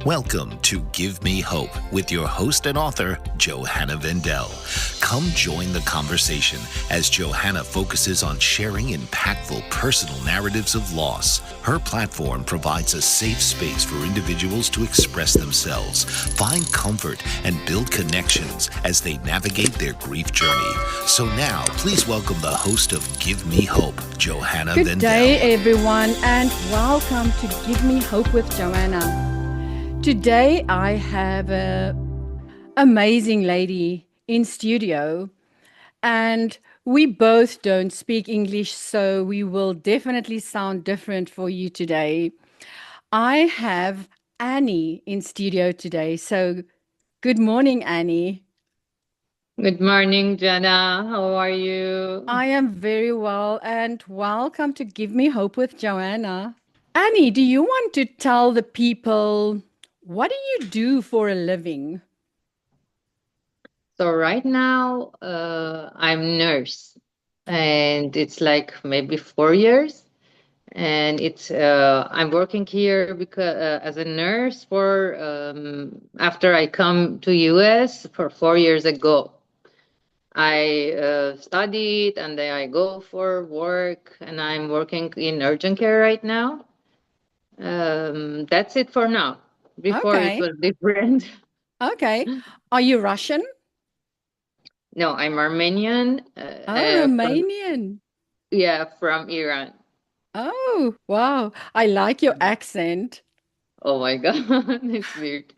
Welcome to Give Me Hope with your host and author, Johanna Vendel. Come join the conversation as Johanna focuses on sharing impactful personal narratives of loss. Her platform provides a safe space for individuals to express themselves, find comfort, and build connections as they navigate their grief journey. So now, please welcome the host of Give Me Hope, Johanna Vendel. Good day, everyone, and welcome to Give Me Hope with Johanna. Today, I have an amazing lady in studio, and we both don't speak English, so we will definitely sound different for you today. I have Annie in studio today, so good morning, Annie. Good morning, Jenna. How are you? I am very well, and welcome to Give Me Hope with Johanna. Annie, do you want to tell the people what do you do for a living? So right now, I'm nurse, and it's like maybe 4 years, and I'm working here because as a nurse for after I come to US for 4 years ago. I studied and then I go for work, and I'm working in urgent care right now. That's it for now. Before it Okay. was different. Okay. Are you Russian? No, I'm Armenian. Oh, Romanian. From Iran. Oh, wow. I like your accent. Oh my God, it's weird.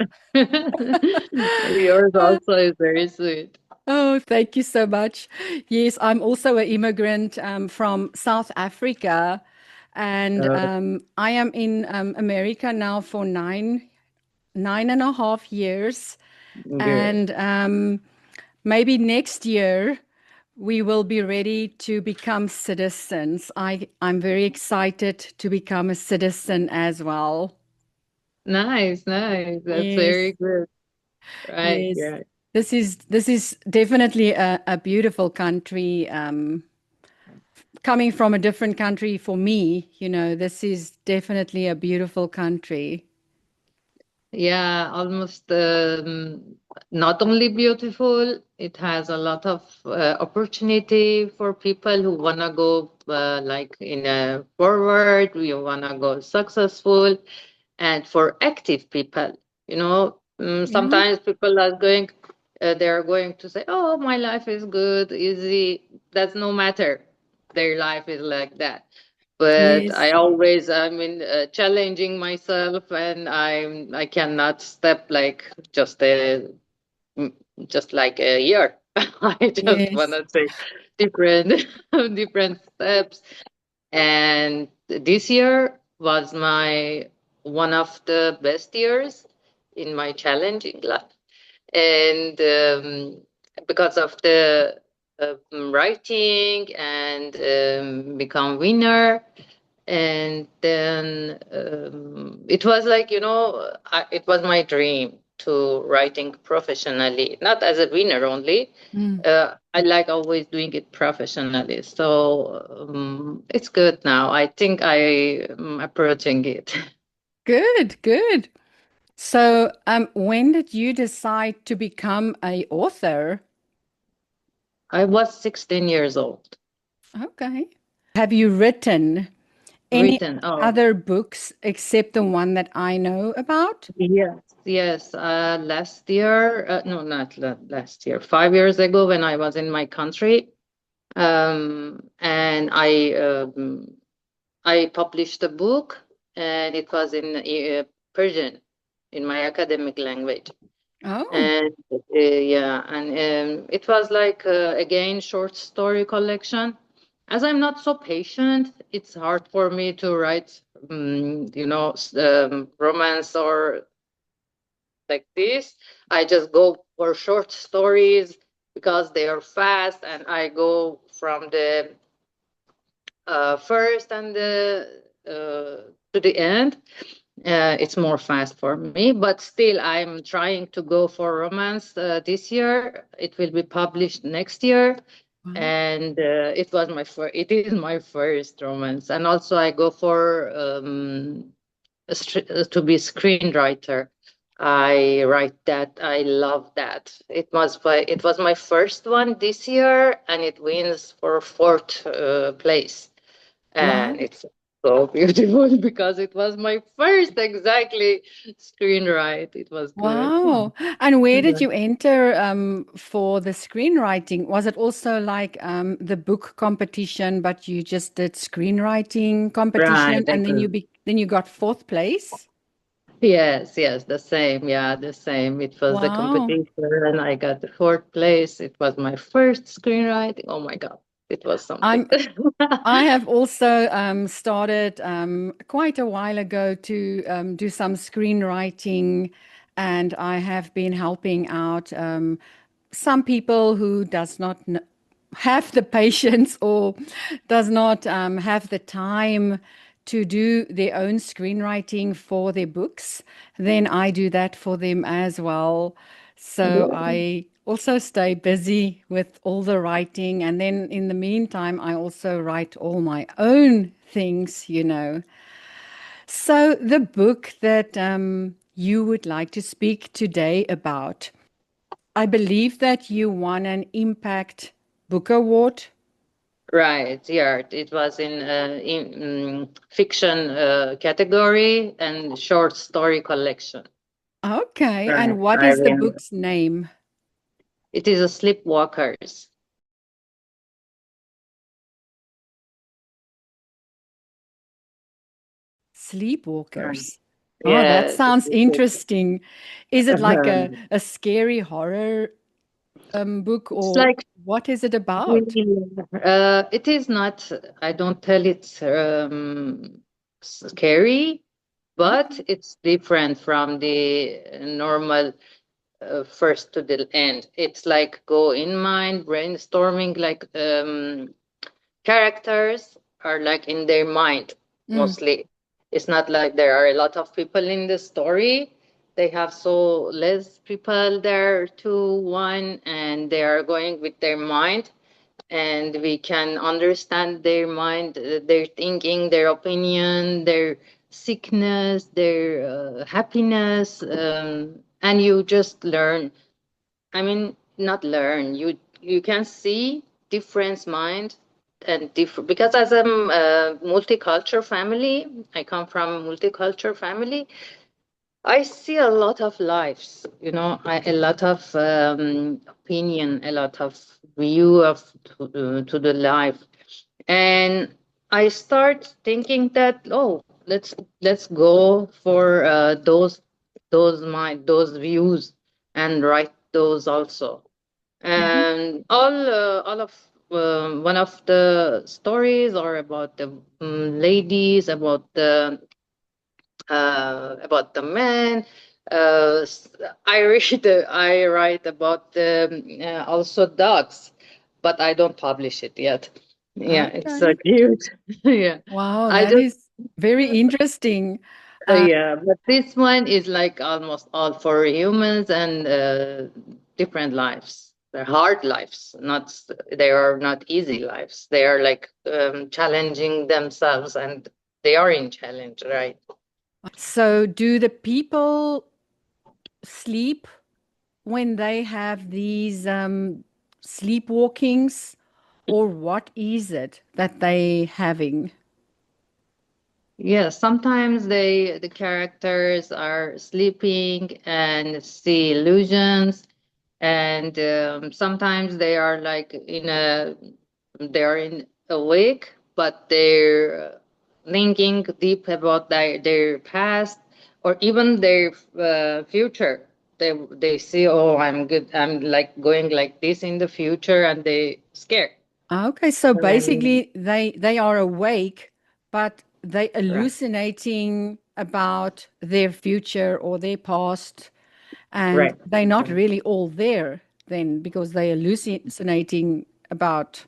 Yours also is very sweet. Oh, thank you so much. Yes, I'm also an immigrant from South Africa, and Uh, I am in America now for nine and a half years. Good. And maybe next year we will be ready to become citizens. I'm very excited to become a citizen as well. Nice, nice. That's very Yes, good. Right, yes. yeah. This is definitely a beautiful country. Coming from a different country for me, this is definitely a beautiful country. Yeah, almost not only beautiful, it has a lot of opportunity for people who want to go like in a forward, we want to go successful, and for active people, Yeah. sometimes people are going, they are going to say, "Oh, my life is good, easy." That's no matter. Their life is like that. But I Yes. always, challenging myself, and I cannot step like mm, just like a year. I just want Yes. to take different different steps. And this year was my one of the best years in my challenging life. And because of the writing and become winner, and then it was like, it was my dream to writing professionally, not as a winner only. Mm. I like always doing it professionally, so it's good now. I think I am approaching it. Good, good. So, when did you decide to become a author? I was 16 years old. Okay. Have you written any Written. Oh, other books except the one that I know about? yes, yes. Last year, no, not last year, 5 years ago, when I was in my country, and I published a book, and it was in Persian, in my academic language. Oh, And it was like again short story collection. As I'm not so patient, it's hard for me to write, romance or like this. I just go for short stories because they are fast, and I go from the first and the to the end. It's more fast for me, but still, I'm trying to go for romance this year. It will be published next year, wow. and it was my first. It is my first romance, and also I go for to be screenwriter. I write that. I love that. It was my first one this year, and it wins for fourth place. And Wow. it's so beautiful because it was my first exactly screenwrite. It was good. Wow. And where did Yeah. you enter for the screenwriting? Was it also like the book competition, but you just did screenwriting Right. competition and then then you got fourth place? Yes, yes, the same. Yeah, the same. It was the Wow. competition, and I got the fourth place. It was my first screenwriting. Oh my God, it was something. I'm I have also started quite a while ago to do some screenwriting, and I have been helping out some people who does not have the patience or does not have the time to do their own screenwriting for their books. Then I do that for them as well. So Yeah. I also stay busy with all the writing. And then in the meantime, I also write all my own things, you know. So the book that you would like to speak today about, I believe that you won an Impact Book Award. Right. Yeah, it was in fiction category and short story collection. Okay. Right. And what I is the win. book's name? It is a Sleepwalkers. Right. Sleepwalkers. Oh, that Yes. sounds interesting. Is it like a scary horror book It's or like what is it about? it is not. I don't tell it's scary, but Okay. it's different from the normal first to the end. It's like go in mind, brainstorming, like characters are like in their mind Mm, mostly. It's not like there are a lot of people in the story. They have so less people there, two, one, and they are going with their mind, and we can understand their mind, their thinking, their opinion, their sickness, their happiness, and you just learn. I mean, not learn. You can see different mind and different, because as a multicultural family, I come from a multicultural family. I see a lot of lives, you know, a lot of opinion, a lot of view of to the life, and I start thinking that, oh, let's go for those views and write those also. mhm. And all of one of the stories are about the ladies, about the men. I read, I write about also dogs, but I don't publish it yet. Yeah, it's so Okay. cute. Yeah, Wow, I that just is very interesting. yeah, but this one is like almost all for humans and different lives. They're hard lives, not they are not easy lives. They are like challenging themselves, and they are in challenge, right? So, do the people sleep when they have these sleepwalkings, or what is it that they having? Yeah, sometimes the characters are sleeping and see illusions, and sometimes they are like they are in awake, but they're thinking deep about their past or even their future. They see, oh, I'm good. I'm like going like this in the future, and they scared. Okay, so Um, basically they are awake, but they right, hallucinating about their future or their past, and right. they're not really all there then because they're hallucinating about.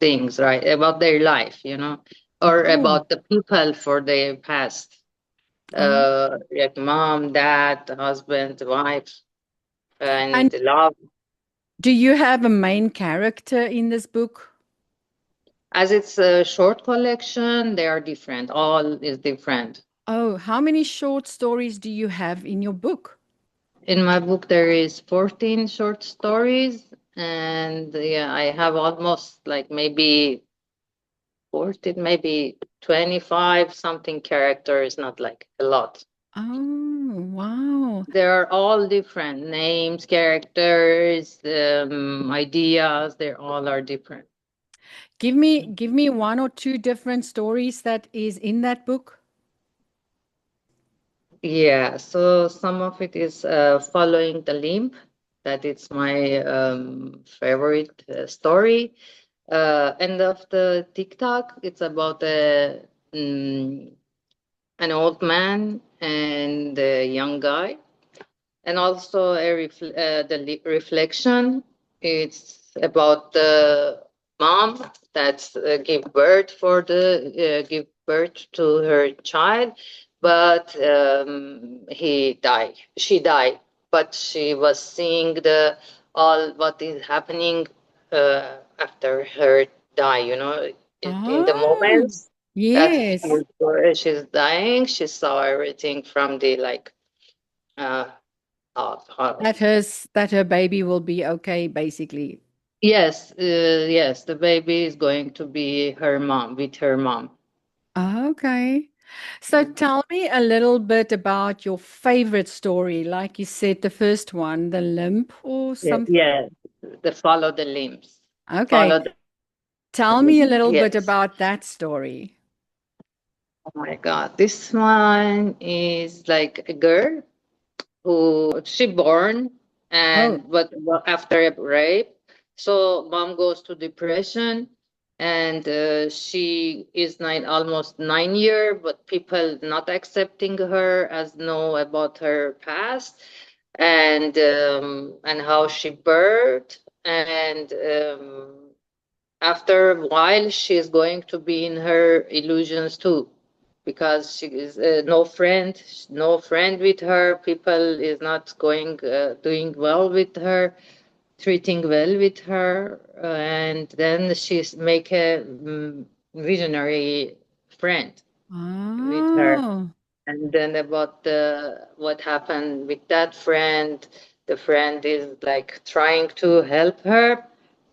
Things, right, about their life, you know, or Oh, about the people for their past, oh. like mom, dad, husband, wife, And and love. do you have a main character in this book? As it's a short collection, they are different. All is different. Oh, how many short stories do you have in your book? In my book, there is 14 short stories, and yeah, I have almost like maybe 14, maybe 25 something characters, not like a lot. Oh, wow. They're all different names, characters, ideas. They're all are different. Give me one or two different stories that is in that book. Yeah, so some of it is following the limb. That it's my favorite story. End of the TikTok, it's about mm, an old man and a young guy, and also reflection. It's about the mom that give birth to her child, but he died. She died, but she was seeing the all what is happening after her die. In the Oh, moments that yes. she's dying, she saw everything from the like. Uh, of That her baby will be okay, basically. Yes, yes, the baby is going to be her mom with her mom. Okay. So tell me a little bit about your favorite story. Like you said, the first one, the limp or Yeah, something. yeah, the follow the limbs. Okay. Follow the Tell me a little bit yes. about that story. Oh my God, this one is like a girl who she born Oh, and but after a rape, so mom goes to depression, and she is almost 9 year, but people not accepting her as know about her past, and how she birthed, and after a while she's going to be in her illusions too, because she is no friend with her, people is not going doing well with her, treating well with her, and then she's make a visionary friend with her, oh, and then about the what happened with that friend. The friend is like trying to help her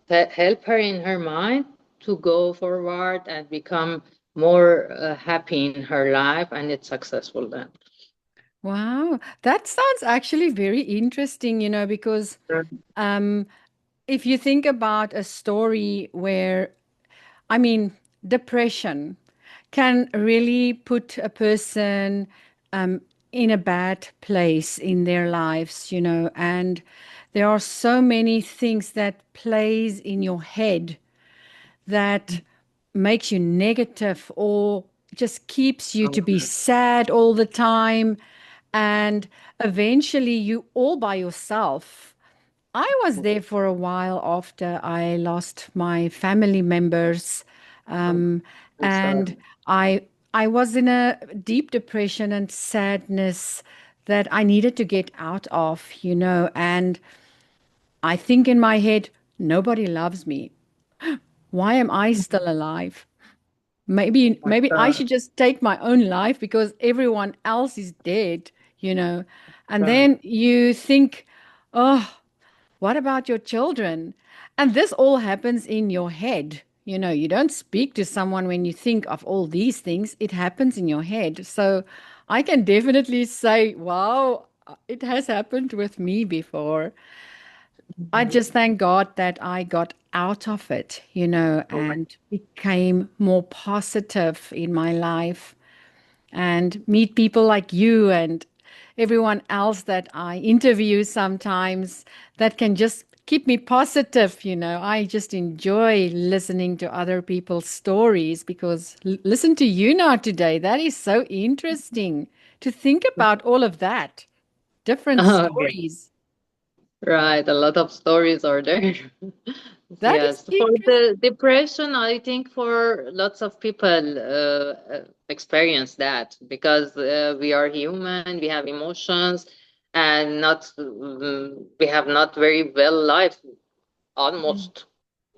in her mind to go forward and become more happy in her life, and it's successful then. wow. That sounds actually very interesting, because um, if you think about a story where, I mean, depression can really put a person um, in a bad place in their lives, and there are so many things that plays in your head that makes you negative or just keeps you to be sad all the time, and eventually you all by yourself. I was there for a while after I lost my family members, um, I'm sorry. and I was in a deep depression and sadness that I needed to get out of, and I think in my head, nobody loves me. Why am I still alive? Oh my Maybe I God. should just take my own life because everyone else is dead, you know. And Right. then you think, oh, what about your children? And this all happens in your head. You don't speak to someone when you think of all these things, it happens in your head. So I can definitely say, wow, it has happened with me before. I just thank God that I got out of it, Oh my. and became more positive in my life, and meet people like you and everyone else that I interview sometimes that can just keep me positive. I just enjoy listening to other people's stories because listen to you now today. That is so interesting to think about all of that, different Oh, yeah. stories. Right, a lot of stories are there. That is Yes, for interesting. the depression, I think for lots of people experience that, because we are human, we have emotions, and not we have not very well life almost.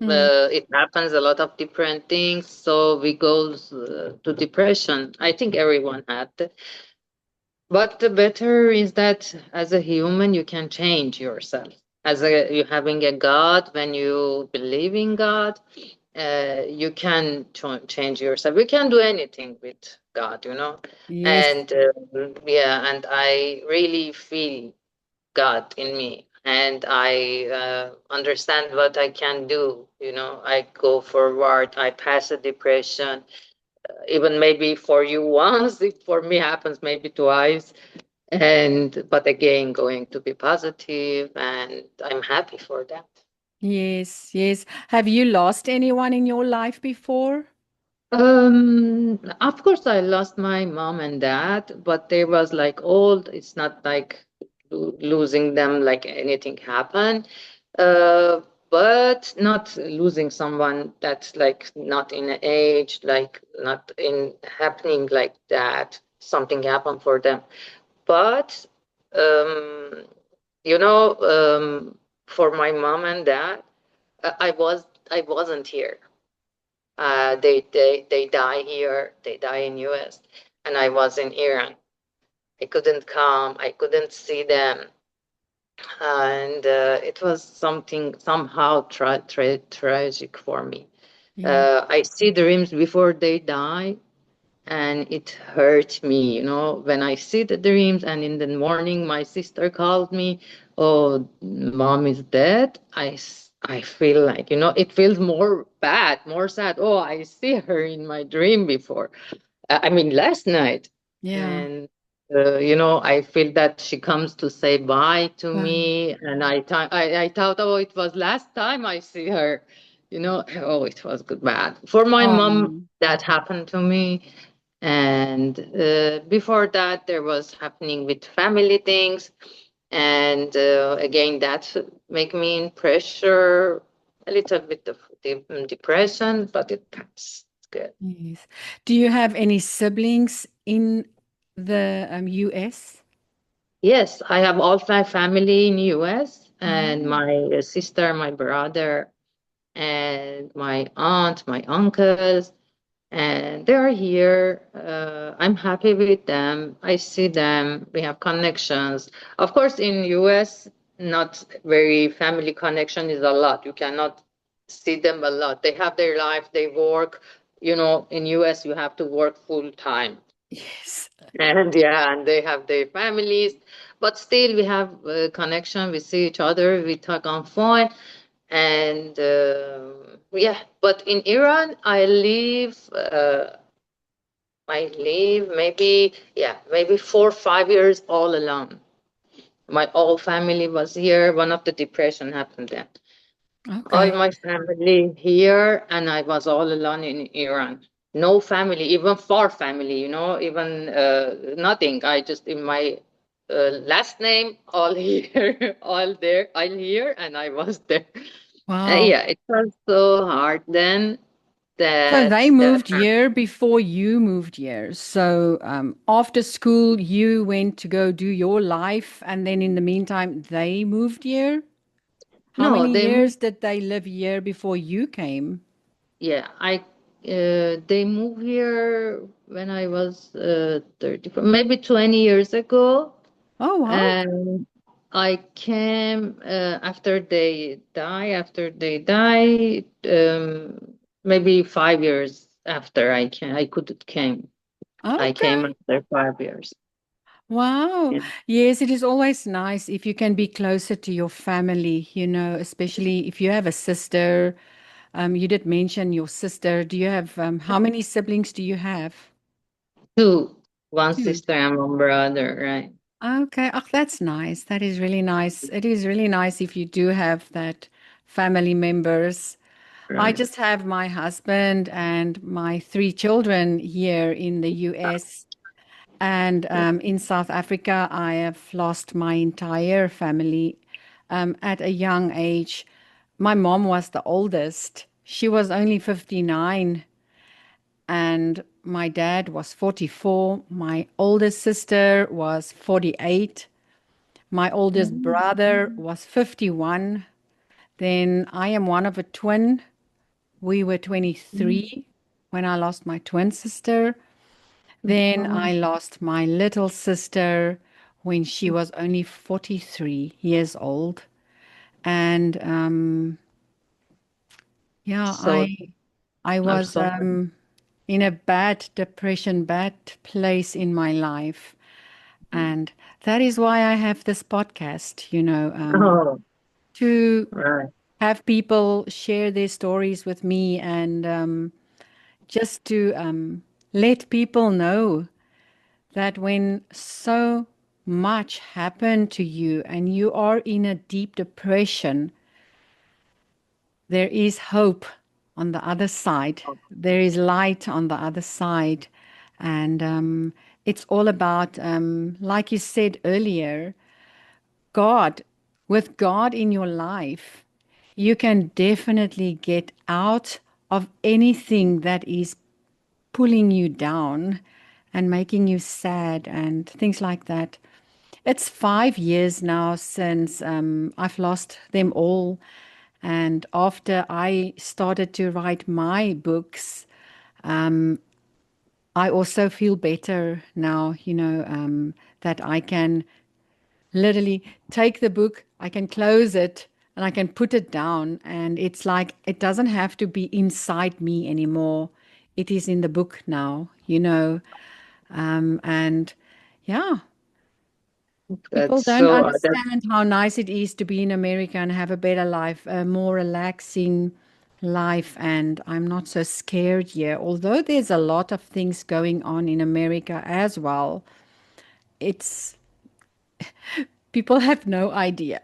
Mm. It happens a lot of different things, so we go to depression. I think everyone had that. But the better is that as a human, you can change yourself. As a you having a God, when you believe in God, you can change yourself. You can do anything with God, you know. Yes. And yeah, and I really feel God in me, and I understand what I can do. You know, I go forward. I pass a depression, even maybe for you once. It for me happens maybe twice, and but again, going to be positive, and I'm happy for that. Yes, yes. Have you lost anyone in your life before? Of course, I lost my mom and dad, but they was like old. It's not like losing them like anything happened. Uh, but not losing someone that's like not in an age, like not in happening like that. Something happened for them. But um, you know, for my mom and dad, I wasn't here. They die here. They die in U.S. and I was in Iran. I couldn't come. I couldn't see them, and it was something somehow tragic for me. Yeah. I see dreams before they die, and it hurt me, you know, when I see the dreams. And in the morning, my sister called me, "Oh, mom is dead." I feel like, you know, it feels more bad, more sad. Oh, I see her in my dream before. I mean, last night. Yeah. And, you know, I feel that she comes to say bye to Bye. me. And I thought, oh, it was last time I see her. You know, oh, it was good, bad. For my mom, Oh, that happened to me. And before that, there was happening with family things. And again, that make me in pressure, a little bit of depression, but it passed. It's good. yes. Do you have any siblings in the US? Yes, I have all my family in US, and Oh, my sister, my brother, and my aunt, my uncles, and they are here. I'm happy with them. I see them. We have connections. Of course, in US, not very family connection is a lot. You cannot see them a lot. They have their life. They work. You know, in US, you have to work full time. yes. And yeah, and they have their families, but still we have a connection. We see each other. We talk on phone, and yeah. But in Iran, I live maybe, yeah, maybe 4 or 5 years all alone. My whole family was here. One of the depression happened then. All Okay. my family here, and I was all alone in Iran. No family, even far family, you know, even nothing. I just in my last name, all here, all there, all here, and I was there. Wow. Yeah, it was so hard then So they that moved here before you moved here. So after school, you went to go do your life, and then in the meantime, they moved here. How no, many they moved. years did they live here before you came? Yeah, I they moved here when I was 34, maybe 20 years ago. Oh, wow. And I came after they died, maybe 5 years after I could came. I came Okay. after 5 years. Wow. Yeah. Yes, it is always nice if you can be closer to your family, you know, especially if you have a sister. You did mention your sister. Do you have, how many siblings do you have? Two, one Two. sister and one brother, right? Okay. Oh, that's nice. That is really nice. It is really nice if you do have that family members. I Right. just have my husband and my three children here in the US. And in South Africa, I have lost my entire family at a young age. My mom was the oldest. She was only 59, and my dad was 44. My oldest sister was 48. My oldest Mhm. brother was 51. Then I am one of a twin. We were 23 when I lost my twin sister. Then Oh, I lost my little sister when she was only 43 years old. And yeah, so I I'm was so in a bad depression, bad place in my life. And that is why I have this podcast, oh, to right. have people share their stories with me and just to let people know that when so much happened to you and you are in a deep depression, there is hope on the other side. There is light on the other side. And it's all about, like you said earlier, God. With God in your life, you can definitely get out of anything that is pulling you down and making you sad and things like that. It's 5 years now since I've lost them all. And after I started to write my books, I also feel better now, that I can literally take the book, I can close it, and I can put it down. And it's like it doesn't have to be inside me anymore. It is in the book now. And yeah, people That's don't so that understand how nice it is to be in America and have a better life, a more relaxing life. And I'm not so scared here, although there's a lot of things going on in America as well. It's people have no idea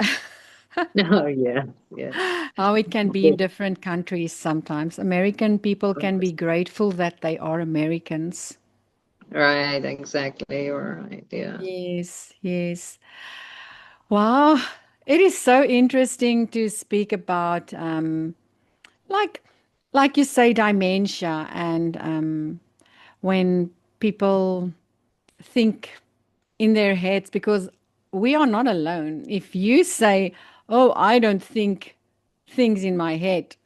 oh yeah, yes. how it can be in different countries sometimes. American people can be grateful that they are Americans. Right, exactly. You're right. Yeah. Yes, yes. Wow, it is so interesting to speak about like like you say dementia and when people think in their heads because we are not alone. If you say, "Oh, I don't think things in my head,"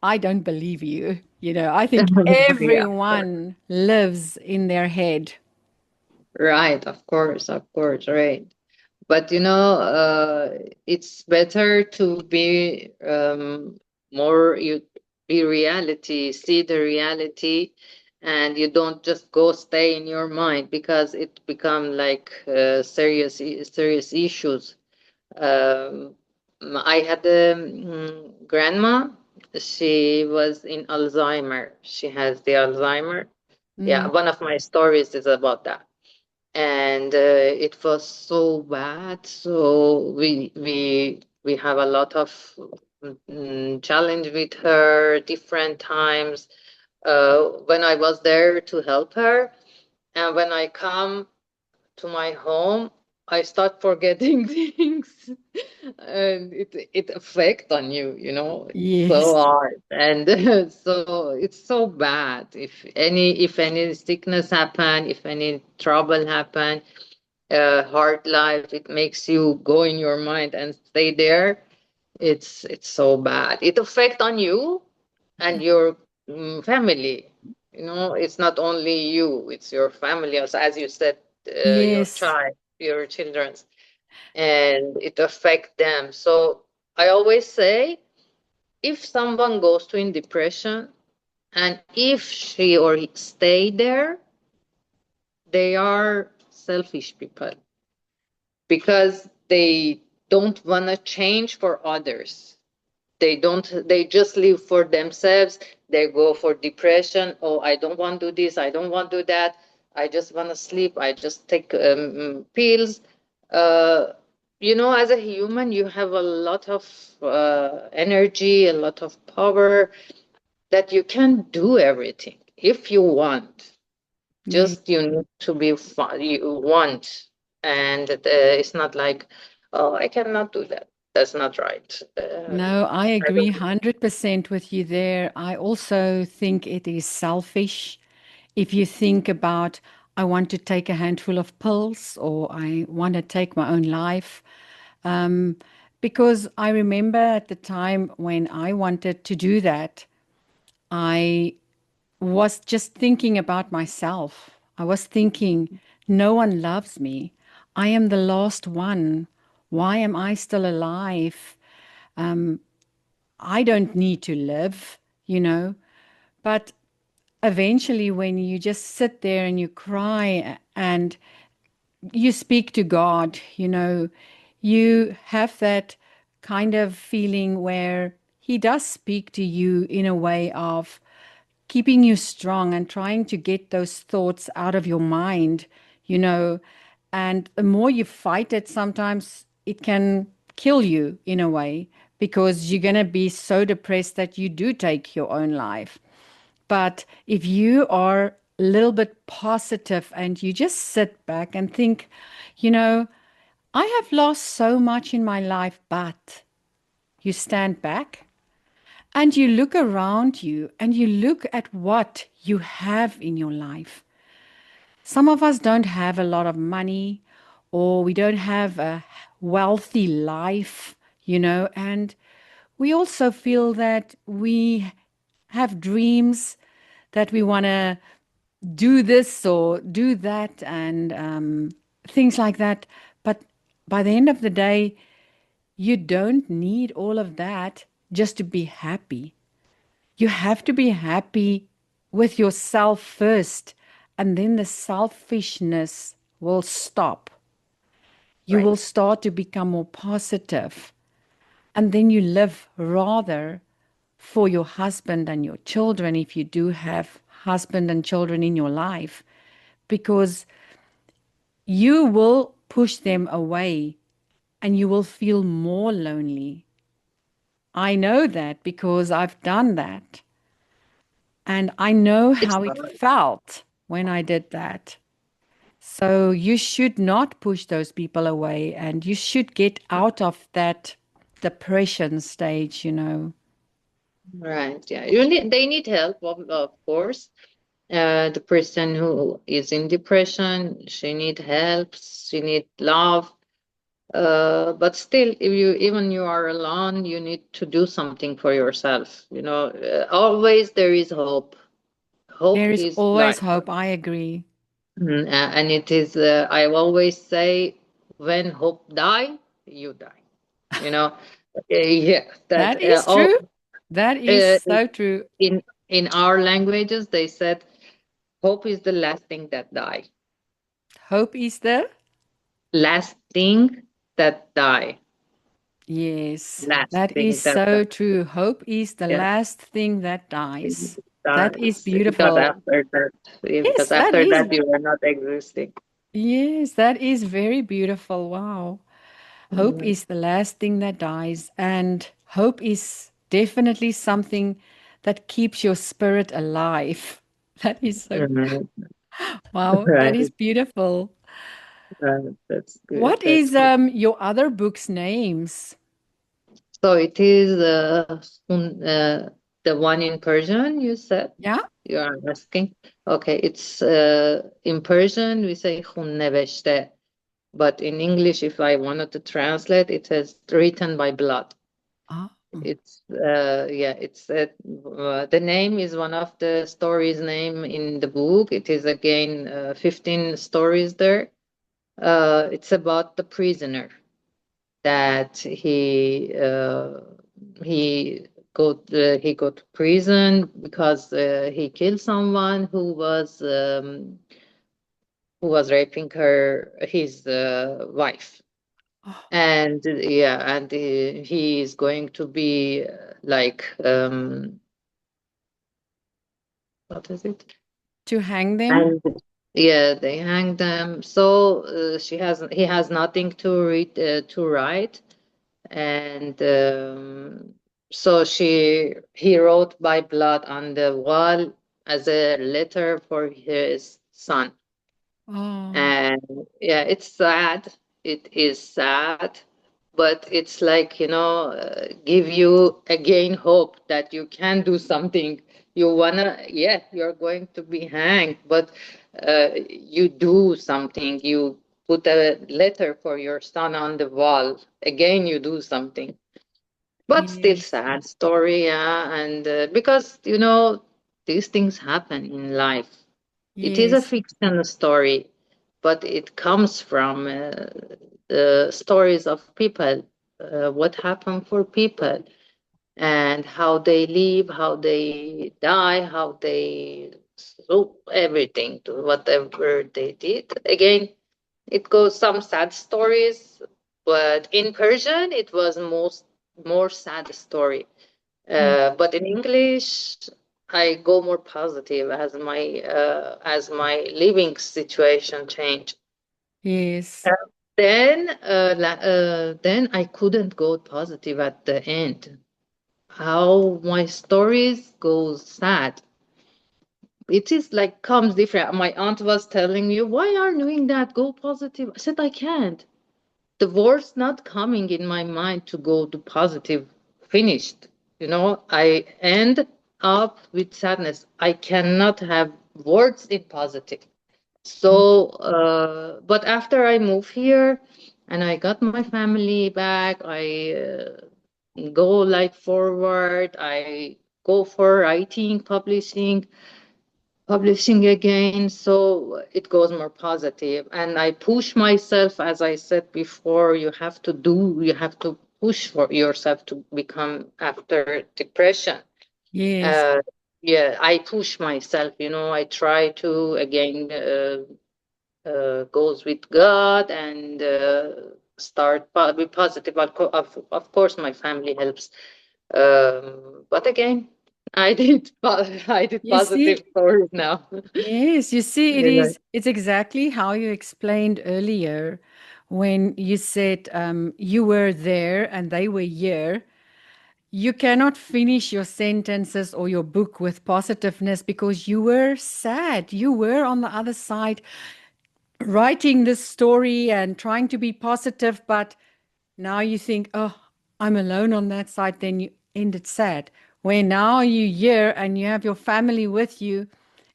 I don't believe you. I think Yeah, of course. everyone lives in their head. Right, of course, right. But it's better to be more you be reality, see the reality, and you don't just go stay in your mind because it become like serious issues. Um, I had a grandma. She was in Alzheimer. She has the Alzheimer. Yeah, Mm, one of my stories is about that, and it was so bad. So we have a lot of challenge with her different times. When I was there to help her, and when I come to my home, I start forgetting things, and it affect on you. It's so yes, hard, and so it's so bad. If any sickness happen, if any trouble happen, hard life, it makes you go in your mind and stay there. It's so bad. It affect on you and your family. It's not only you, it's your family also, as you said, your yes, child, your children's, and it affect them. So I always say, if someone goes to in depression, and if she or he stay there, they are selfish people because they don't want to change for others. They just live for themselves. They go for depression. Oh, I don't want to do this, I don't want to do that, I just want to sleep, I just take pills. uh, as a human, you have a lot of energy, a lot of power, that you can do everything if you want. yeah. Just you need to be fun, you want. And it's not like, oh, I cannot do that. That's not right. No, I I agree don't. 100% with you there. I also think it is selfish. If you think about, I want to take a handful of pills or I want to take my own life, because I remember at the time when I wanted to do that, I was just thinking about myself. I was thinking, no one loves me. I am the last one. Why am I still alive? I don't need to live, you know. But eventually, when you just sit there and you cry and you speak to God, you know, you have that kind of feeling where He does speak to you in a way of keeping you strong and trying to get those thoughts out of your mind, you know. And the more you fight it, sometimes it can kill you in a way because you're going to be so depressed that you do take your own life. But if you are a little bit positive and you just sit back and think, you know, I have lost so much in my life, but you stand back and you look around you and you look at what you have in your life. Some of us don't have a lot of money or we don't have a wealthy life, you know, and we also feel that we have dreams that we want to do this or do that and things like that. But by the end of the day, you don't need all of that just to be happy. You have to be happy with yourself first, and then the selfishness will stop. You Right. will start to become more positive, and then you live rather for your husband and your children if you do have husband and children in your life, because you will push them away and you will feel more lonely. I know that because I've done that. And I know It's how it hard. felt when I did that. So you should not push those people away and you should get out of that depression stage, you know. Right. Yeah. They need help, of course. The person who is in depression, she need help, she need love. But still, if you are alone, you need to do something for yourself. Always there is hope. Hope There is is always life. hope. I agree. And it is. I always say, when hope die, you die. You know. Yeah. That That is all true. That is uh, so true. in our languages they said hope is the last thing that die. Hope is the Last thing that die. yes, Last that is thing that die. so true. Hope is the Yeah. last thing that dies. That is Dies. Because beautiful. after that, Yes, you are not existing. that is very beautiful. Wow. Hope Mhm. is the last thing that dies, and hope is definitely something that keeps your spirit alive. That is so, Mhm. wow, that Right. is beautiful. Right. That's good. What That's is good. your other books' names? So it is the one in Persian you said? Yeah? You are asking? Okay, it's in Persian we say "Khun neveshte," but in English, if I wanted to translate, it says "written by blood." Oh, It's yeah, it's the name is one of the stories name in the book. It is again 15 stories there. It's about the prisoner that he go to prison because he killed someone who was raping his wife. oh, And yeah, and he is going to be like what is it? to hang them? And yeah, they hang them. So he has nothing to read to write, and so he wrote by blood on the wall as a letter for his son. Oh, And yeah, it's sad. It is sad, but it's like, give you again hope that you can do something. You wanna, yeah, you're going to be hanged, but you do something. You put a letter for your son on the wall. Again, you do something. But still Yes. sad story, yeah. And because, these things happen in life. It is a Yes. fiction story, but it comes from the stories of people, what happened for people, and how they live, how they die, how they so everything to whatever they did. Again, it goes some sad stories, but in Persian it was more sad story. Mm. But in English, I go more positive as my living situation changed. Yes. Uh, then I couldn't go positive at the end. How my stories go sad. It is like comes different. My aunt was telling me, "Why are you doing that? Go positive." I said, "I can't. The words not coming in my mind to go to positive finished. I end up with sadness. I cannot have words in positive. Mm. So but after I moved here and I got my family back, I go like forward, I go for writing, publishing again, so it goes more positive, and I push myself. As I said before, you have to push for yourself to become after depression. Yes. uh, yeah, I push myself, I try to again goes with God and start be positive. Of course my family helps, but again I did I did You positive see, stories now. yes, you see, Yeah. it's exactly how you explained earlier when you said you were there and they were here. You cannot finish your sentences or your book with positiveness because you were sad. You were on the other side writing this story and trying to be positive, but now you think, oh, I'm alone on that side, then you end it sad. Where now you're here and you have your family with you,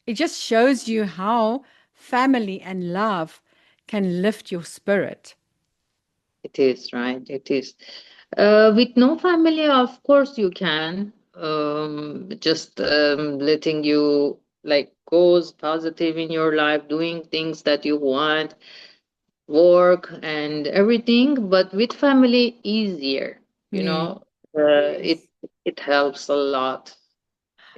it just shows you how family and love can lift your spirit. It is, right? It is. With no family, of course you can. Just letting you like goes positive in your life, doing things that you want, work and everything. But with family, easier. You Yeah. know, Yes. it helps a lot.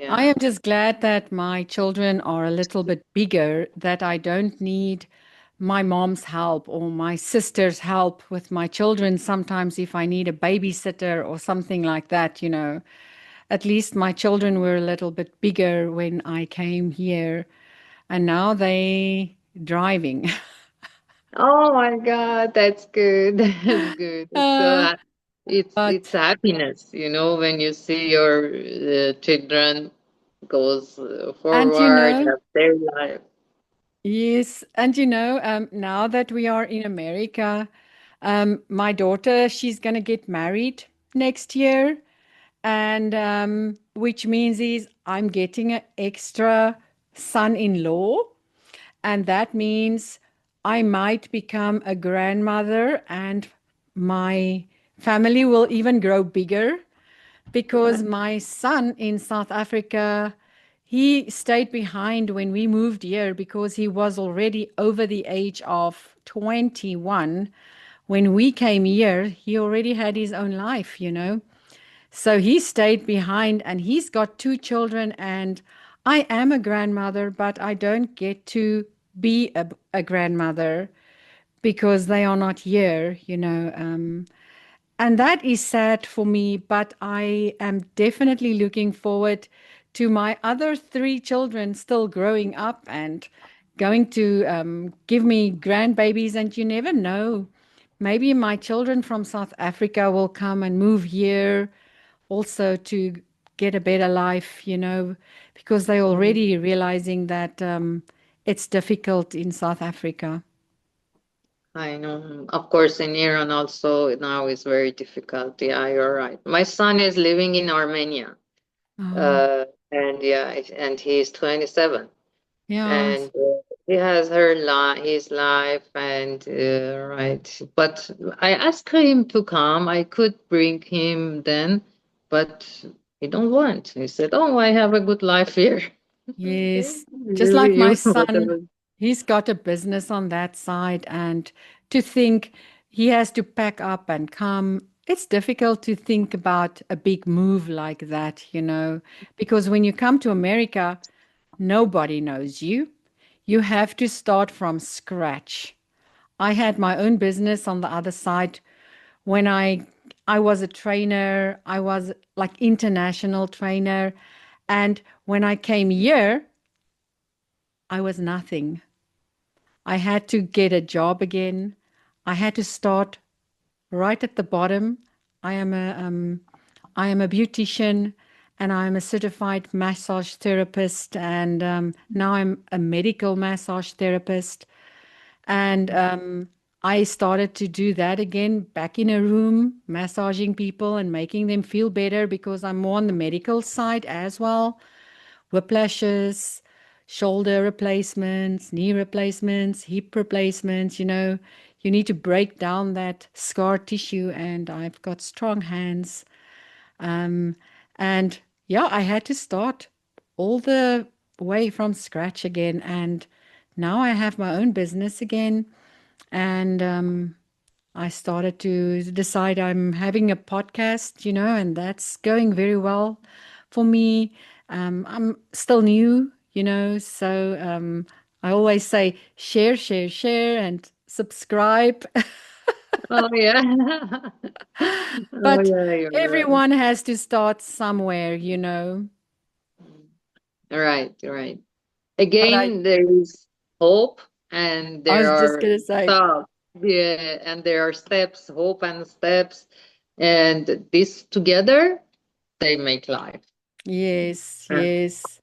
I Yeah. am just glad that my children are a little bit bigger, that I don't need my mom's help or my sister's help with my children. Sometimes, if I need a babysitter or something like that, at least my children were a little bit bigger when I came here, and now they driving. Oh my God, that's good. That's good. uh, It's but happiness, when you see your children goes and forward, have their life. yes, and now that we are in America, my daughter, she's going to get married next year, and which means is I'm getting an extra son-in-law, and that means I might become a grandmother, and my family will even grow bigger because my son in South Africa, he stayed behind when we moved here because he was already over the age of 21. When we came here, he already had his own life. So he stayed behind and he's got two children. And I am a grandmother, but I don't get to be a grandmother because they are not here. And that is sad for me, but I am definitely looking forward to my other three children still growing up and going to give me grandbabies. And you never know, maybe my children from South Africa will come and move here also to get a better life, because they're Mhm. already realizing that it's difficult in South Africa. I know. Of course, in Iran also now is very difficult. Yeah, you're right. My son is living in Armenia, Oh, and yeah, and he is 27. yeah. And he has his life, and right. But I asked him to come. I could bring him then, but he don't want. He said, "Oh, I have a good life here." Okay, Yes, just like my son, whatever. he's got a business on that side, and to think he has to pack up and come, it's difficult to think about a big move like that, because when you come to America, nobody knows you. You have to start from scratch. I had my own business on the other side when I was a trainer. I was like international trainer, and when I came here, I was nothing. I had to get a job again. I had to start right at the bottom. I am a beautician, and I'm a certified massage therapist, and now I'm a medical massage therapist. And I started to do that again, back in a room, massaging people and making them feel better, because I'm more on the medical side as well. Whiplashes, shoulder replacements, knee replacements, hip replacements. You need to break down that scar tissue, and I've got strong hands. Um, and yeah, I had to start all the way from scratch again. And now I have my own business again. And I started to decide I'm having a podcast, and that's going very well for me. I'm still new, so I always say share, share, share, and subscribe. Oh yeah. Oh But yeah, you're right. everyone has to start somewhere. Right, right. But Again, there is hope, and I there was just are going to say, stuff. Yeah, and there are steps, hope and steps, and this together they make life. yes, Yeah. yes.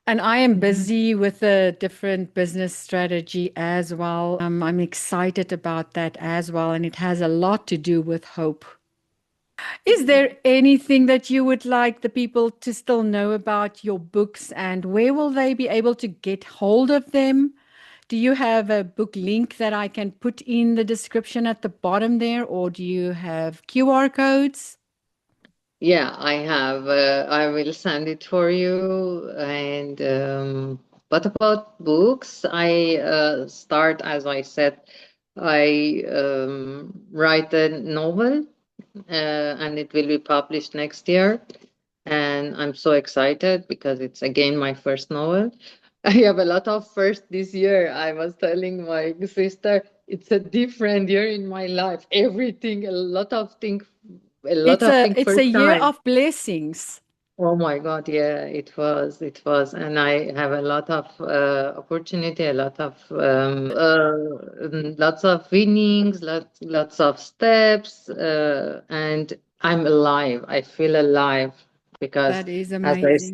And I am Mhm. busy with a different business strategy as well. I'm excited about that as well. And it has a lot to do with hope. Is there anything that you would like the people to still know about your books, and where will they be able to get hold of them? Do you have a book link that I can put in the description at the bottom there, or do you have QR codes? Yeah, I have. I will send it for you. And what about books? I start, as I said, I write a novel, and it will be published next year. And I'm so excited because it's again my first novel. I have a lot of first this year. I was telling my sister it's a different year in my life. Everything, a lot It's of a things it's a first year time. of blessings. Oh my God, yeah, it was, and I have a lot of opportunity, a lot of lots of winnings, lots of steps, and I'm alive. I feel alive because, That is as I amazing.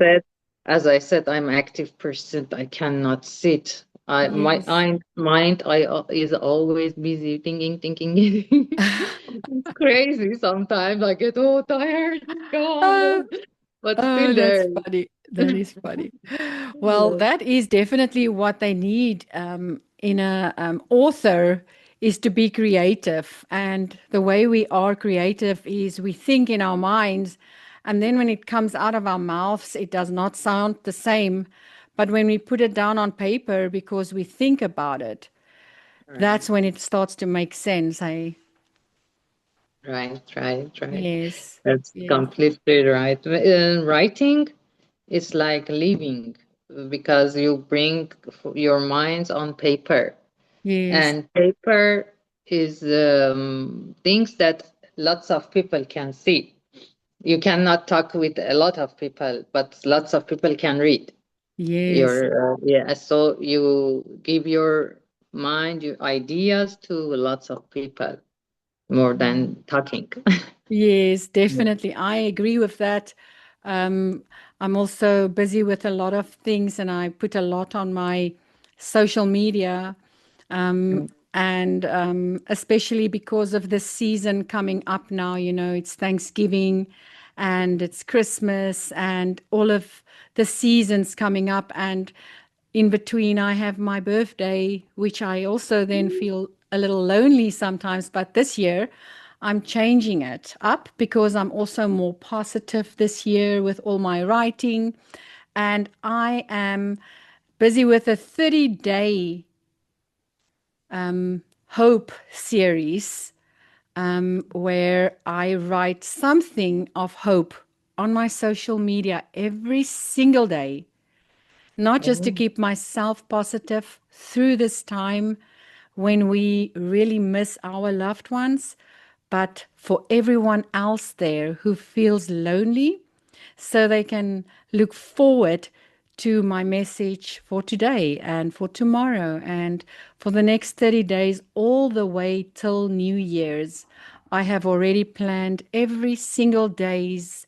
said, I'm active person. I cannot sit. Yes. My mind is always busy thinking, thinking. It's crazy sometimes. I get oh tired. Come Oh, on. But oh, still there. that's funny. That is funny. Well, Yeah. that is definitely what they need in a author, is to be creative. And the way we are creative is we think in our minds, and then when it comes out of our mouths, it does not sound the same. But when we put it down on paper because we think about it, Right, that's when it starts to make sense. right. Yes, That's yes, completely right. Writing is like living because you bring your minds on paper, yes, and paper is things that lots of people can see. You cannot talk with a lot of people, but lots of people can read. yes. Your yeah, so you give your mind, your ideas to lots of people more than talking. Yes, Yeah. definitely. I agree with that. Um, I'm also busy with a lot of things, and I put a lot on my social media. Um, and especially because of the season coming up now, it's Thanksgiving and it's Christmas and all of the seasons coming up. And in between, I have my birthday, which I also then feel a little lonely sometimes. But this year, I'm changing it up because I'm also more positive this year with all my writing. And I am busy with a 30-day hope series where I write something of hope on my social media every single day, not just to Oh, keep myself positive through this time when we really miss our loved ones, but for everyone else there who feels lonely, so they can look forward to my message for today and for tomorrow and for the next 30 days, all the way till New Year's. I have already planned every single day's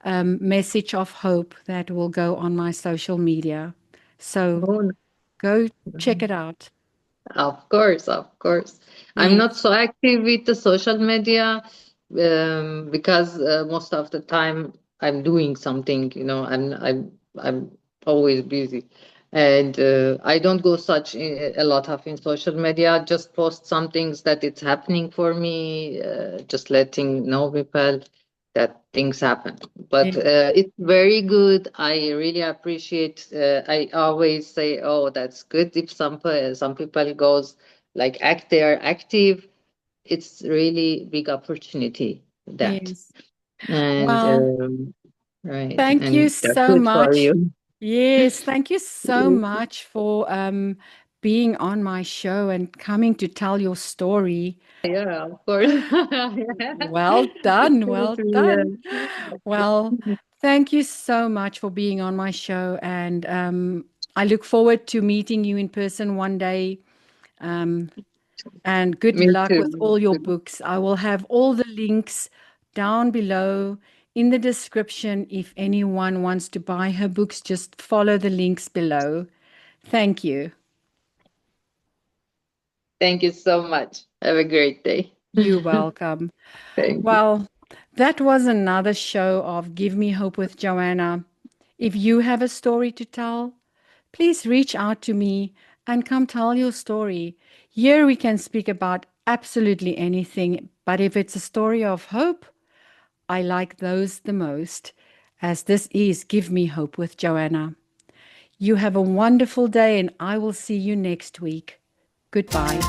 message of hope that will go on my social media. So oh, go check it out. of course, of course. I'm not Yes, so active with the social media because most of the time I'm doing something, I'm always busy. And I don't go such a lot of in social media, just post some things that it's happening for me, just letting know people that things happen. But yes, it's very good. I really appreciate. I always say, "Oh, that's good." If some people goes like they are active. It's really big opportunity that, yes. and Well, right, thank you and that's so good for much. you. Yes, thank you so much for being on my show and coming to tell your story. Yeah, of course. Well done, well Yeah. done. Well, thank you so much for being on my show, and I look forward to meeting you in person one day. Um, and good Me luck with too. all your books. I will have all the links down below in the description. If anyone wants to buy her books, just follow the links below. Thank you. Thank you so much. Have a great day. You're welcome. Thank you. Well, that was another show of Give Me Hope with Johanna. If you have a story to tell, please reach out to me and come tell your story. Here we can speak about absolutely anything, but if it's a story of hope, I like those the most, as this is Give Me Hope with Johanna. You have a wonderful day, and I will see you next week. Goodbye.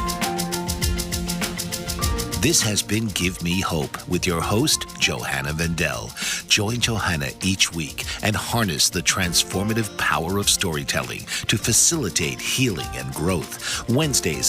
This has been Give Me Hope with your host, Johanna Vendel. Join Johanna each week and harness the transformative power of storytelling to facilitate healing and growth. Wednesdays